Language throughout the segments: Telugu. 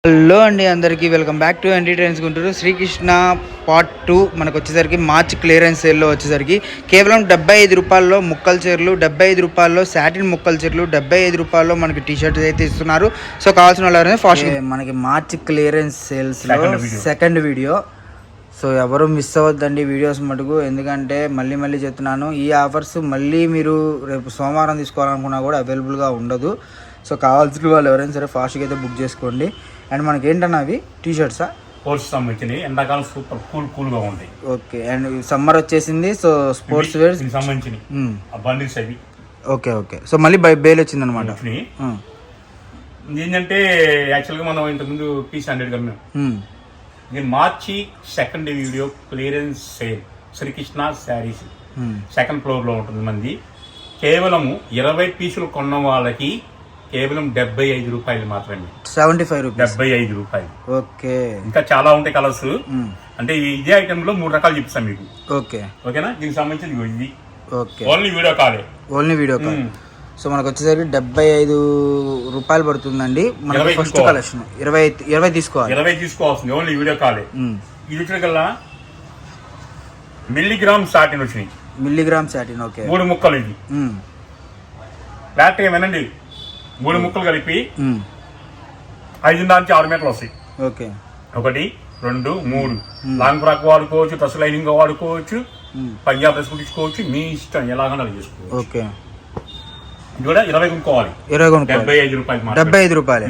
హలో అండి, అందరికీ welcome back to NT trends Guntur. Srikrishna part 2 మనకు వచ్చేసరికి మార్చ్ క్లియరెన్స్ సేల్లో వచ్చేసరికి కేవలం 75 రూపాయల్లో ముక్కల చీరలు, 75 రూపాయల్లో సాటిన్ ముక్కల చీరలు, 75 రూపాయల్లో మనకి టీ షర్ట్స్ అయితే ఇస్తున్నారు. సో కావాల్సిన వాళ్ళు ఫాస్ట్ మనకి మార్చ్ క్లియరెన్స్ సేల్స్లో సెకండ్ వీడియో. సో ఎవరు మిస్ అవ్వద్దండి వీడియోస్ మటుకు, ఎందుకంటే మళ్ళీ చెప్తున్నాను, ఈ ఆఫర్స్ మళ్ళీ మీరు రేపు సోమవారం తీసుకోవాలనుకున్నా కూడా అవైలబుల్గా ఉండదు. సో కావాల్సిన వాళ్ళు ఎవరైనా సరే ఫాస్ట్గా అయితే బుక్ చేసుకోండి. అండ్ మనకి ఏంటన్నా అవి టీ షర్ట్సా సంబంధించినవి, ఎండాకాలం సూపర్ కూల్గా ఉంటాయి. ఓకే. అండ్ సమ్మర్ వచ్చేసింది, సో స్పోర్ట్స్ వేర్ సంబంధించినవి బండిల్స్ అవి. ఓకే. సో మళ్ళీ బేల్ వచ్చింది అనమాట. ఏంటంటే యాక్చువల్గా మనం ఇంతకుముందు P100 కమ్మాం. ఇది మార్చి second video clearance sale Srikrishna sarees second ఫ్లోర్లో ఉంటుంది. మంది కేవలము 20 పీసులు కొన్న వాళ్ళకి కేవలం 75 రూపాయలు మాత్రమే. 75 రూపీస్, 75 రూపాయలు. ఓకే. ఇంకా చాలా ఉంటాయి కలర్స్. అంటే ఇదే ఐటమ్ లో 3 రకాలు చూపిస్తాం మీకు. ఓకేనా? దీనికి సంబంధించి ఇది ఓన్లీ వీడియో కాల్. సో మనకు వచ్చేసరికి 75 రూపాయలు పడుతుందండి. మనకి ఫస్ట్ కలెక్షన్ 20 తీసుకోవాలి. 20 తీసుకోవాల్సింది ఓన్లీ వీడియో కాలే. ఇది వచ్చిన కల్లా మిల్లీగ్రామ్ సాటిన్ వచ్చినాయి. Milligram satin, okay. 3 ముక్కలు. ఇది ఫ్లాట్ ఏమేనండి, 3 ముక్కలు కలిపి 5 నుంచి 6 మీటర్లు వస్తాయి. ఓకే. 1 2 3 లాంగ్ ఫ్రాక్ వాడుకోవచ్చు, డ్రెస్ లైనింగ్ వాడుకోవచ్చు, పంజాబ్ డ్రెస్ కుట్టించుకోవచ్చు, మీ ఇష్టం ఎలాగన్నా చేసుకోవచ్చు. ఓకే. ఇది కూడా 20 కొనుక్కోవాలి. 75 రూపాయలు. 75 రూపాయలు.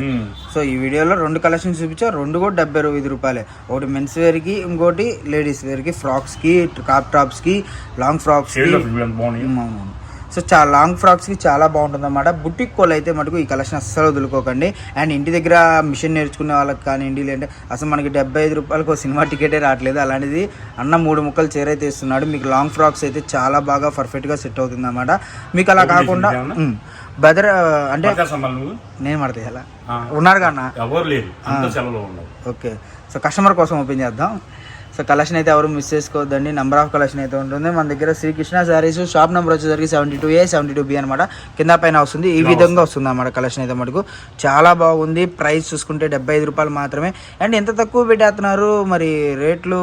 సో ఈ వీడియోలో 2 కలెక్షన్స్ చూపించా, 2 కూడా 75 రూపాయలే. ఒకటి మెన్స్ వేర్ కి, ఇంకోటి లేడీస్ వేర్ కి, ఫ్రాక్స్ కి, క్రాప్ టాప్స్ కి, లాంగ్ ఫ్రాక్స్ కి. సో చాలా లాంగ్ ఫ్రాక్స్కి చాలా బాగుంటుంది అన్నమాట. బుటిక్ కోల్ అయితే మటుకు ఈ కలెక్షన్ అస్సలు వదులుకోకండి. అండ్ ఇంటి దగ్గర మిషన్ నేర్చుకునే వాళ్ళకి కానివ్వండి, లేదంటే అసలు మనకి 75 రూపాయలకు సినిమా టికెటే రావట్లేదు, అలాంటిది అన్న 3 ముక్కలు చీర అయితే ఇస్తున్నాడు. మీకు లాంగ్ ఫ్రాక్స్ అయితే చాలా బాగా పర్ఫెక్ట్గా సెట్ అవుతుంది అన్నమాట. మీకు అలా కాకుండా బెదర్ అంటే నేను మడతా ఎలా ఉన్నారు కన్నా ఎవరు లేదు. ఓకే. సో కస్టమర్ కోసం ఓపెన్ చేద్దాం. సో కలెక్షన్ అయితే ఎవరు మిస్ చేసుకోవద్దండి. నెంబర్ ఆఫ్ కలెక్షన్ అయితే ఉంటుంది మన దగ్గర. శ్రీకృష్ణ శారీస్ షాప్ నెంబర్ వచ్చేసరికి 72A 72B అనమాట. కింద పైన వస్తుంది, ఈ విధంగా వస్తుంది అన్నమాట. కలెక్షన్ అయితే మటుకు చాలా బాగుంది. ప్రైస్ చూసుకుంటే 75 రూపాయలు మాత్రమే. అండ్ ఎంత తక్కువ పెట్టేస్తున్నారు మరి, రేట్లు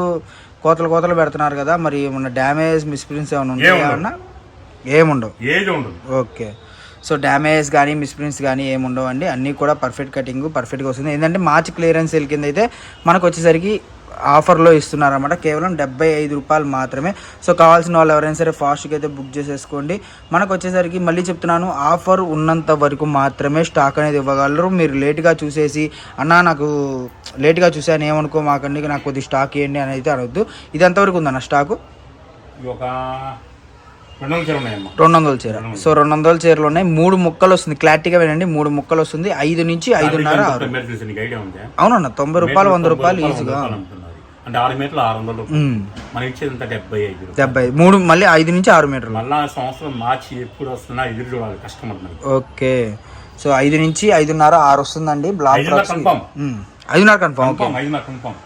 కోతలు పెడుతున్నారు కదా, మరి మన డ్యామేజ్ మిస్ప్రింట్స్ ఏమైనా ఉంటాయా? ఏముండవు. ఓకే. సో డ్యామేజ్ కానీ మిస్ప్రింట్స్ కానీ ఏముండవు అండి, అన్నీ కూడా పర్ఫెక్ట్ కటింగ్ పర్ఫెక్ట్గా వస్తుంది. ఏంటంటే మార్చ్ క్లియరెన్స్ సేల్ కింద అయితే మనకు వచ్చేసరికి ఆఫర్లో ఇస్తున్నారన్నమాట. కేవలం 75 రూపాయలు మాత్రమే. సో కావాల్సిన వాళ్ళు ఎవరైనా సరే ఫాస్ట్గా అయితే బుక్ చేసేసుకోండి. మనకు వచ్చేసరికి మళ్ళీ చెప్తున్నాను, ఆఫర్ ఉన్నంత వరకు మాత్రమే స్టాక్ అనేది ఇవ్వగలరు. మీరు లేట్గా చూసేసి అన్నా నాకు లేట్గా చూసాను ఏమనుకో మాకండి, నాకు కొద్ది స్టాక్ ఇవ్వండి అని అయితే అనవద్దు. ఇది ఎంతవరకు ఉందన్న స్టాకు? 200 చీర. సో 200 చీరలు ఉన్నాయి. 3 ముక్కలు వస్తుంది. క్లారిటీగా వినండి, 3 ముక్కలు వస్తుంది. 5 నుంచి 5.5 అవునన్న 90 రూపాయలు 100 రూపాయలు ఈజీగా. 6 మీటర్లు 600 మనం ఇచ్చేది 75 3 మళ్ళీ 5 నుంచి 6 మీటర్లు. మళ్ళా సంవత్సరం మార్చి ఎప్పుడు వస్తున్నా ఎదురు చూడాలి కస్టమర్. ఓకే. సో 5 నుంచి 5.5 6 వస్తుందండి. Black 5.5 confirm.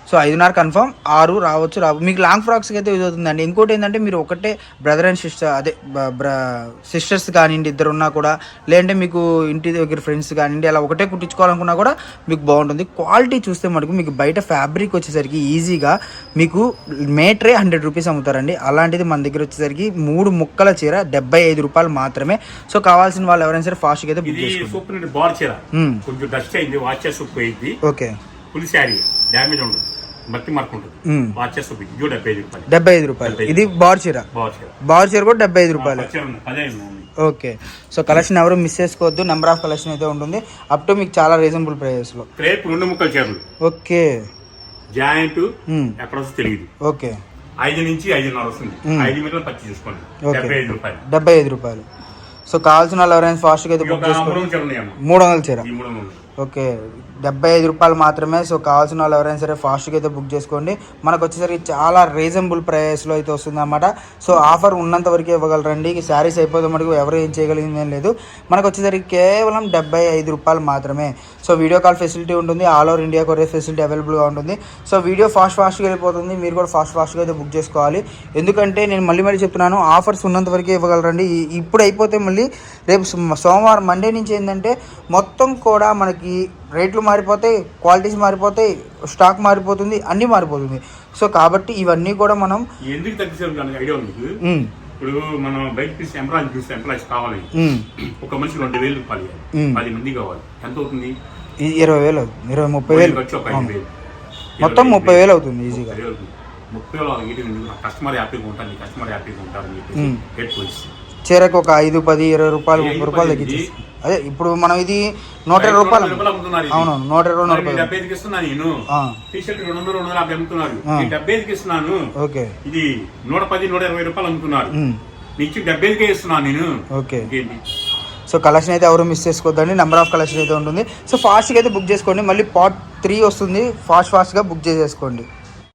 So 5.5 confirm. 6 రావచ్చు. మీకు లాంగ్ ఫ్రాక్స్కి అయితే ఇది అవుతుందండి. ఇంకోటి ఏంటంటే మీరు ఒకటే బ్రదర్ అండ్ సిస్టర్, అదే సిస్టర్స్ కానివ్వండి, ఇద్దరు ఉన్నా కూడా, లేదంటే మీకు ఇంటి దగ్గర ఫ్రెండ్స్ కానివ్వండి, అలా ఒకటే కుట్టించుకోవాలనుకున్నా కూడా మీకు బాగుంటుంది. క్వాలిటీ చూస్తే మటుకు మీకు బయట ఫ్యాబ్రిక్ వచ్చేసరికి ఈజీగా మీకు మీటరే 100 రూపీస్ అమ్ముతారండి. అలాంటిది మన దగ్గర వచ్చేసరికి 3 ముక్కల చీర 75 రూపాయలు మాత్రమే. సో కావాల్సిన వాళ్ళు ఎవరైనా సరే ఫాస్ట్గా అయితే బుక్ చేసుకోండి. ఓకే. ఫుల్ శారీ డ్యామేజ్ ఉండదు, మట్టి మార్క్ ఉంటుంది. 75 రూపాయలు. ఇది బార్ చీర కూడా 75 రూపాయలు. ఓకే. సో కలెక్షన్ ఎవరు మిస్ చేసుకోవద్దు. నెంబర్ ఆఫ్ కలెక్షన్ అయితే ఉంటుంది. అప్ టు మీకు చాలా రీజనబుల్ ప్రైజెస్ లో. 2 ముక్కల చీరలు. ఓకే. జాయింట్ ఎక్కడ వస్తుంది తెలియదు. ఓకే. 5 నుంచి 5.5 వస్తుంది. 5 మీటర్లు పచ్చి చూసుకోండి. 75 రూపాయలు. సో కావాల్సిన వాళ్ళు ఎవరైనా ఫాస్ట్గా అయితే బుక్ చేసుకోండి. 300 చీర. ఓకే. 75 రూపాయలు మాత్రమే. సో కావాల్సిన వాళ్ళు ఎవరైనా సరే ఫాస్ట్గా అయితే బుక్ చేసుకోండి. మనకు వచ్చేసరికి చాలా రీజనబుల్ ప్రైస్లో అయితే వస్తుంది అన్నమాట. సో ఆఫర్ ఉన్నంత వరకే ఇవ్వగలరండి. శారీస్ అయిపోతే మటుకు ఎవరు ఏం చేయగలిగింది ఏం లేదు. మనకు వచ్చేసరికి కేవలం 75 రూపాయలు మాత్రమే. సో వీడియో కాల్ ఫెసిలిటీ ఉంటుంది. All over India courier facility అవైలబుల్గా ఉంటుంది. సో వీడియో ఫాస్ట్గా వెళ్ళిపోతుంది. మీరు కూడా ఫాస్ట్గా అయితే బుక్ చేసుకోవాలి. ఎందుకంటే నేను మళ్ళీ చెప్తున్నాను, ఆఫర్స్ ఉన్నంత వరకే ఇవ్వగలరండి. ఇప్పుడు అయిపోతే మళ్ళీ రేపు సోమవారం మండే నుంచి ఏంటంటే మొత్తం కూడా మనకి మనకి రేట్లు మారిపోతాయి, క్వాలిటీస్ మారిపోతాయి, స్టాక్ మారిపోతుంది, అన్నీ మారిపోతుంది. సో కాబట్టి ఇవన్నీ కూడా మనం ఎందుకు తగ్గిస్తాం ఐడియా ఉంది మీకు. ఇప్పుడు మనం బయట తీసి ఎంప్లాయీస్ చూస్తే ఎంప్లాయీస్ కావాలి, ఒక మనిషి 2,000 రూపాయలు 10 మంది కావాలి, ఎంత అవుతుంది? 20,000 20-30,000 ఖర్చు, ఒక 5,000 మొత్తం 30,000 అవుతుంది ఈజీగా. 30,000 కస్టమర్ హ్యాపీగా ఉంటారు, కస్టమర్ హ్యాపీగా ఉంటారని చెప్పేసి హెడ్ పోలీస్ చీరకు ఒక 5, 10, 20 రూపాయలు, 30 రూపాయలు తగ్గించేసి. అదే ఇప్పుడు మనం ఇది 120 రూపాయలు. అవును, 120 రూపాయలు. 75కి ఇస్తున్నా నేను. టీషర్ట్ 200, 250 అమ్ముతున్నారు, 75కి ఇస్తున్నాను. ఓకే. ఇది 110, 120 రూపాయలు అమ్ముతున్నారు, నీకు 75కే ఇస్తున్నాను నేను. ఓకే. సో కలెక్షన్ అయితే ఎవరు మిస్ చేసుకోవద్దండి, నెంబర్ ఆఫ్ కలెక్షన్ అయితే ఉంటుంది. సో ఫాస్ట్గా అయితే బుక్ చేసుకోండి, మళ్ళీ పార్ట్ 3 వస్తుంది, ఫాస్ట్గా బుక్ చేసేసుకోండి.